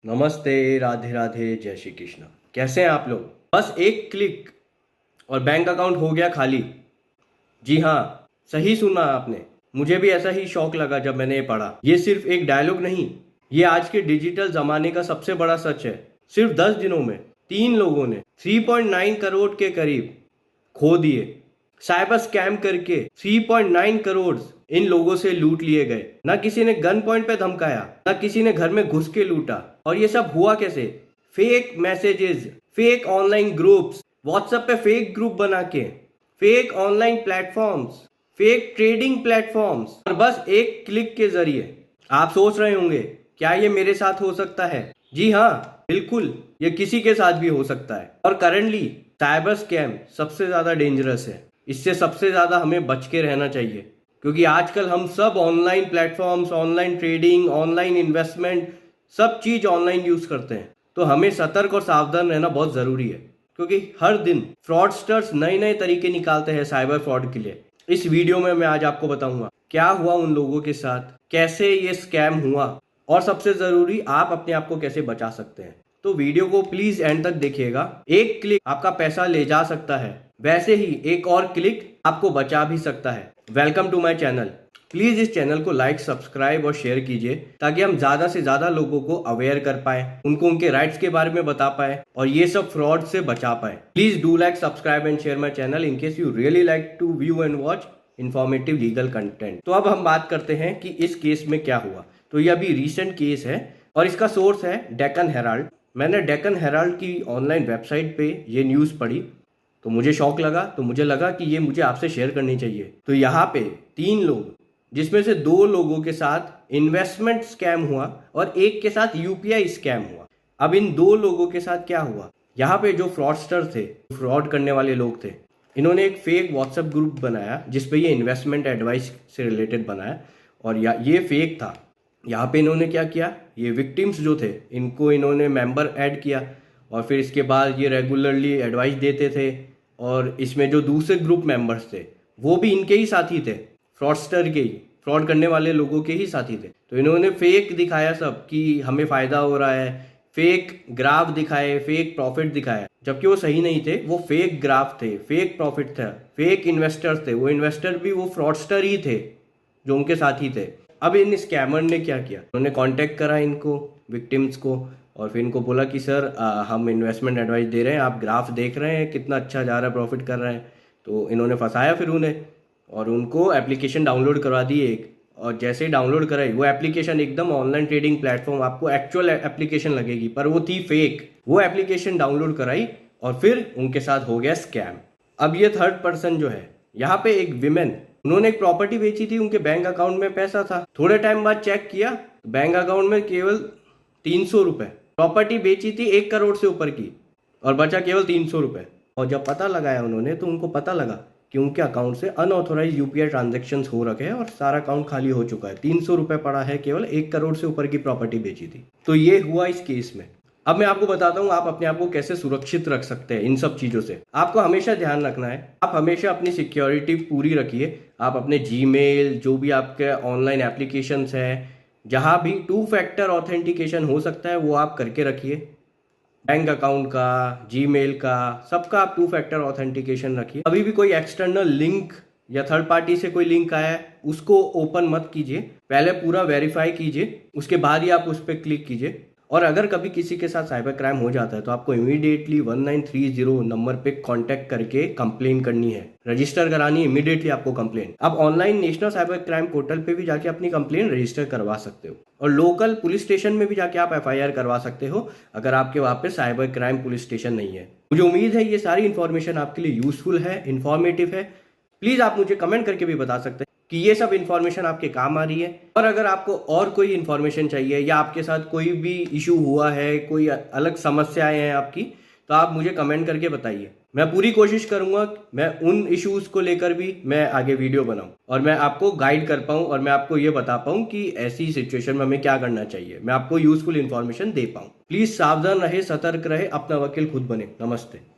नमस्ते, राधे राधे, जय श्री कृष्ण। कैसे हैं आप लोग? बस एक क्लिक और बैंक अकाउंट हो गया खाली। जी हाँ, सही सुना आपने। मुझे भी ऐसा ही शौक लगा जब मैंने ये पढ़ा। ये सिर्फ एक डायलॉग नहीं, ये आज के डिजिटल जमाने का सबसे बड़ा सच है। सिर्फ 10 दिनों में 3 लोगों ने 3.9 करोड़ के करीब खो दिए। साइबर स्कैम करके 3.9 करोड़ इन लोगों से लूट लिए गए। ना किसी ने गन पॉइंट पे धमकाया, ना किसी ने घर में घुस के लूटा। और ये सब हुआ कैसे? Fake messages, fake online groups, WhatsApp पे फेक ग्रुप बना के, fake online platforms, fake trading platforms, और बस एक क्लिक के जरिए। आप सोच रहे होंगे, क्या ये मेरे साथ हो सकता है? जी हाँ, बिल्कुल, ये किसी के साथ भी हो सकता है। और करंटली साइबर स्कैम सबसे ज्यादा डेंजरस है। इससे सबसे ज्यादा हमें बच के रहना चाहिए, क्योंकि आजकल हम सब online platforms, online trading, online investment, सब चीज ऑनलाइन यूज करते हैं। तो हमें सतर्क और सावधान रहना बहुत जरूरी है, क्योंकि हर दिन फ्रॉडस्टर्स नए नए तरीके निकालते हैं साइबर फ्रॉड के लिए। इस वीडियो में मैं आज आपको बताऊंगा क्या हुआ उन लोगों के साथ, कैसे ये स्कैम हुआ, और सबसे जरूरी आप अपने आप को कैसे बचा सकते हैं। तो वीडियो को प्लीज एंड तक देखिएगा। एक क्लिक आपका पैसा ले जा सकता है, वैसे ही एक और क्लिक आपको बचा भी सकता है। Welcome to my channel. Please इस चैनल को लाइक, सब्सक्राइब और शेयर कीजिए, ताकि हम ज्यादा से ज्यादा लोगों को अवेयर कर पाए, उनको उनके राइट्स के बारे में बता पाए और ये सब फ्रॉड से बचा पाए। Please do like, subscribe and share my channel in case you really like to view and watch informative legal content. तो अब हम बात करते हैं कि इस केस में क्या हुआ। तो ये अभी रिसेंट केस है और इसका सोर्स है डेक्कन हेराल्ड। मैंने डेक्कन हेराल्ड की ऑनलाइन वेबसाइट पे ये न्यूज़ पढ़ी तो मुझे शौक लगा, तो मुझे लगा कि ये मुझे आपसे शेयर करनी चाहिए। तो यहाँ पे 3 लोग, जिसमें से 2 लोगों के साथ इन्वेस्टमेंट स्कैम हुआ और एक के साथ यूपीआई स्कैम हुआ। अब इन 2 लोगों के साथ क्या हुआ? यहाँ पे जो फ्रॉडस्टर थे, फ्रॉड करने वाले लोग थे, इन्होंने एक फेक व्हाट्सएप ग्रुप बनाया जिसपे ये इन्वेस्टमेंट एडवाइस से रिलेटेड बनाया, और ये फेक था। यहाँ पे इन्होंने क्या किया, ये विक्टिम्स जो थे इनको इन्होंने मेंबर ऐड किया, और फिर इसके बाद ये रेगुलरली एडवाइस देते थे। और इसमें जो दूसरे ग्रुप मेंबर्स थे वो भी इनके ही साथी थे, फ्रॉडस्टर के ही, फ्रॉड करने वाले लोगों के ही साथी थे। तो इन्होंने फेक दिखाया सब कि हमें फ़ायदा हो रहा है, फेक ग्राफ दिखाए, फेक प्रॉफिट दिखाया, जबकि वो सही नहीं थे। वो फेक ग्राफ थे, फेक प्रॉफिट था, फेक इन्वेस्टर्स थे। वो इन्वेस्टर भी वो फ्रॉडस्टर ही थे जो उनके साथी थे। अब इन स्कैमर ने क्या किया, उन्होंने कांटेक्ट करा इनको, विक्टिम्स को, और फिर इनको बोला कि सर हम इन्वेस्टमेंट एडवाइस दे रहे हैं, आप ग्राफ देख रहे हैं कितना अच्छा जा रहा है, प्रॉफिट कर रहे हैं। तो इन्होंने फंसाया फिर उन्हें, और उनको एप्लीकेशन डाउनलोड करवा दी एक। और जैसे ही डाउनलोड कराई वो एप्लीकेशन, एकदम ऑनलाइन ट्रेडिंग प्लेटफॉर्म, आपको एक्चुअल एप्लीकेशन लगेगी, पर वो थी फेक। वो एप्लीकेशन डाउनलोड कराई और फिर उनके साथ हो गया स्कैम। अब ये थर्ड पर्सन जो है, यहाँ पे एक विमेन, उन्होंने एक प्रॉपर्टी बेची थी, उनके बैंक अकाउंट में पैसा था। थोड़े टाइम बाद चेक किया, बैंक अकाउंट में केवल 300 रुपए। प्रॉपर्टी बेची थी 1 करोड़ से ऊपर की और बचा केवल 300 रुपए। और जब पता लगाया उन्होंने, तो उनको पता लगा कि उनके अकाउंट से अनऑथोराइज यूपीआई ट्रांजेक्शन हो रखे हैं और सारा अकाउंट खाली हो चुका है। 300 रुपए पड़ा है, केवल 1 करोड़ से ऊपर की प्रॉपर्टी बेची थी। तो ये हुआ इस केस में। अब मैं आपको बताता हूँ आप अपने आप को कैसे सुरक्षित रख सकते हैं इन सब चीजों से। आपको हमेशा ध्यान रखना है, आप हमेशा अपनी सिक्योरिटी पूरी रखिए। आप अपने जीमेल, जो भी आपके ऑनलाइन एप्लीकेशंस हैं, जहाँ भी 2 फैक्टर ऑथेंटिकेशन हो सकता है वो आप करके रखिए। बैंक अकाउंट का, जीमेल का, सबका आप 2 फैक्टर ऑथेंटिकेशन रखिए। अभी भी कोई एक्सटर्नल लिंक या थर्ड पार्टी से कोई लिंक आया है उसको ओपन मत कीजिए, पहले पूरा वेरीफाई कीजिए, उसके बाद ही आप उस पर क्लिक कीजिए। और अगर कभी किसी के साथ साइबर क्राइम हो जाता है तो आपको इमीडिएटली 1930 नंबर पे कांटेक्ट करके कंप्लेन करनी है, रजिस्टर करानी है इमीडिएटली आपको कंप्लेन। आप online national cyber crime portal पे भी जाके अपनी कंप्लेन रजिस्टर करवा सकते हो, और लोकल पुलिस स्टेशन में भी जाके आप एफआईआर करवा सकते हो अगर आपके वहाँ पे साइबर क्राइम पुलिस स्टेशन नहीं है। मुझे उम्मीद है ये सारी इन्फॉर्मेशन आपके लिए यूजफुल है, इन्फॉर्मेटिव है। प्लीज आप मुझे कमेंट करके भी बता सकते हैं कि ये सब इन्फॉर्मेशन आपके काम आ रही है। और अगर आपको और कोई इन्फॉर्मेशन चाहिए या आपके साथ कोई भी इशू हुआ है, कोई अलग समस्याएं हैं आपकी, तो आप मुझे कमेंट करके बताइए। मैं पूरी कोशिश करूंगा मैं उन इश्यूज को लेकर भी मैं आगे वीडियो बनाऊं और मैं आपको गाइड कर पाऊं और मैं आपको ये बता पाऊं कि ऐसी सिचुएशन में हमें क्या करना चाहिए, मैं आपको यूजफुल इन्फॉर्मेशन दे पाऊं। प्लीज सावधान रहे, सतर्क रहे, अपना वकील खुद बने। नमस्ते।